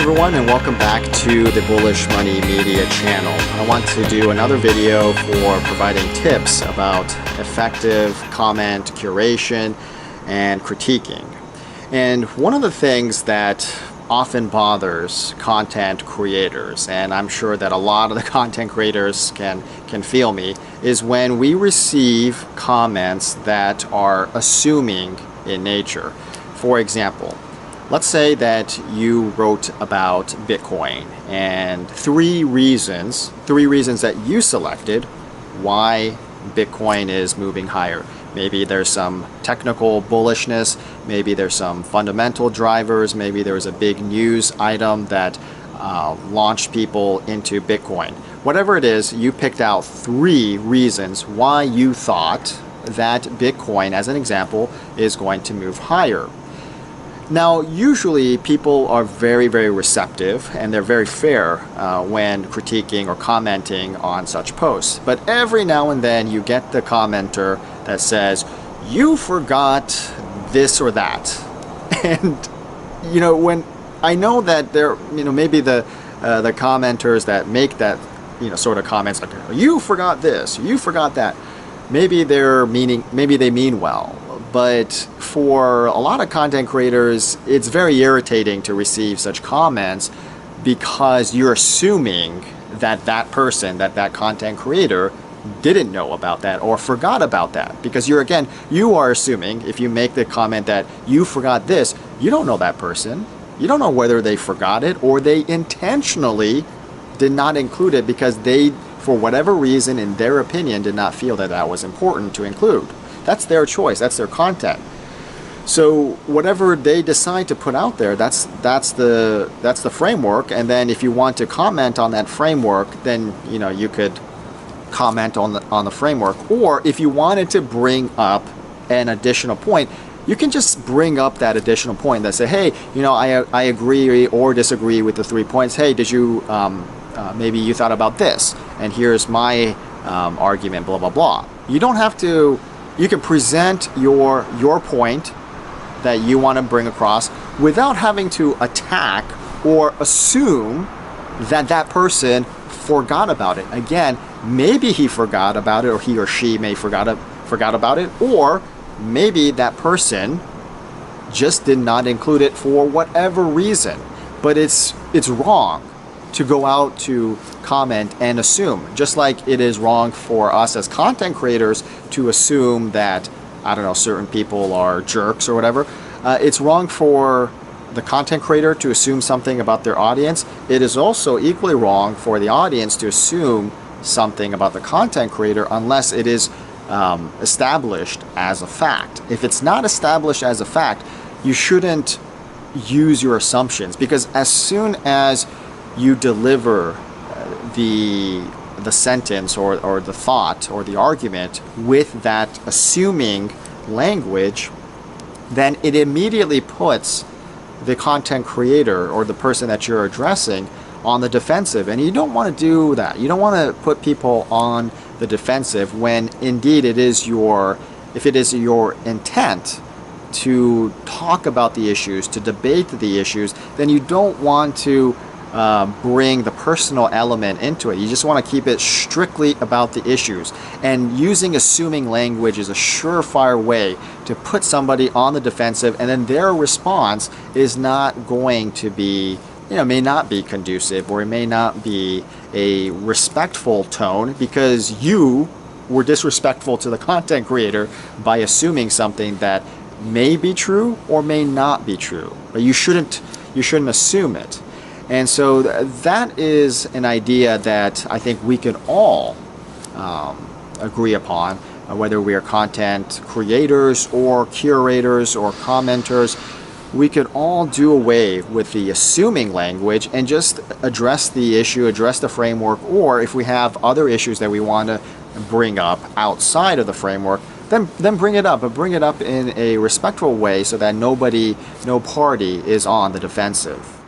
everyone, and welcome back to the Bullish Money Media channel. I want to do another video for providing tips about effective comment curation and critiquing. And one of the things that often bothers content creators, and I'm sure that a lot of the content creators can feel me, is when we receive comments that are assuming in nature. For example, let's say that you wrote about Bitcoin and three reasons that you selected why Bitcoin is moving higher. Maybe there's some technical bullishness, maybe there's some fundamental drivers, maybe there's a big news item that launched people into Bitcoin. Whatever it is, you picked out three reasons why you thought that Bitcoin, as an example, is going to move higher. Now, usually people are very, very receptive and they're very fair when critiquing or commenting on such posts. But every now and then you get the commenter that says, "You forgot this or that." And, when I know that there, maybe the commenters that make that, sort of comments like, "You forgot this, you forgot that," maybe they mean well. But for a lot of content creators, it's very irritating to receive such comments because you're assuming that that person, that content creator, didn't know about that or forgot about that. Because you are assuming, if you make the comment that you forgot this, you don't know that person. You don't know whether they forgot it or they intentionally did not include it because they, for whatever reason, in their opinion, did not feel that that was important to include. That's their choice, that's their content. So whatever they decide to put out there, that's the framework. And then if you want to comment on that framework, then you could comment on the framework. Or if you wanted to bring up an additional point, you can just bring up that additional point that say, "Hey, I agree or disagree with the 3 points. Hey, did you maybe you thought about this, and here's my argument, blah blah blah." You don't have to. You can present your point that you want to bring across without having to attack or assume that that person forgot about it. Again, maybe he forgot about it, or he or she may forgot about it, or maybe that person just did not include it for whatever reason. But it's wrong to go out to comment and assume, just like it is wrong for us as content creators to assume that, I don't know, certain people are jerks or whatever. It's wrong for the content creator to assume something about their audience. It is also equally wrong for the audience to assume something about the content creator unless it is established as a fact. If it's not established as a fact, you shouldn't use your assumptions, because as soon as you deliver the sentence or the thought or the argument with that assuming language, then it immediately puts the content creator or the person that you're addressing on the defensive. And you don't want to do that. You don't want to put people on the defensive when indeed if it is your intent to talk about the issues, to debate the issues, then you don't want to bring the personal element into it. You just want to keep it strictly about the issues. And using assuming language is a surefire way to put somebody on the defensive, and then their response is not going to be, may not be conducive, or it may not be a respectful tone because you were disrespectful to the content creator by assuming something that may be true or may not be true. But you shouldn't assume it. And so that is an idea that I think we can all agree upon, whether we are content creators or curators or commenters. We could all do away with the assuming language and just address the issue, address the framework, or if we have other issues that we want to bring up outside of the framework, then bring it up, but bring it up in a respectful way so that no party is on the defensive.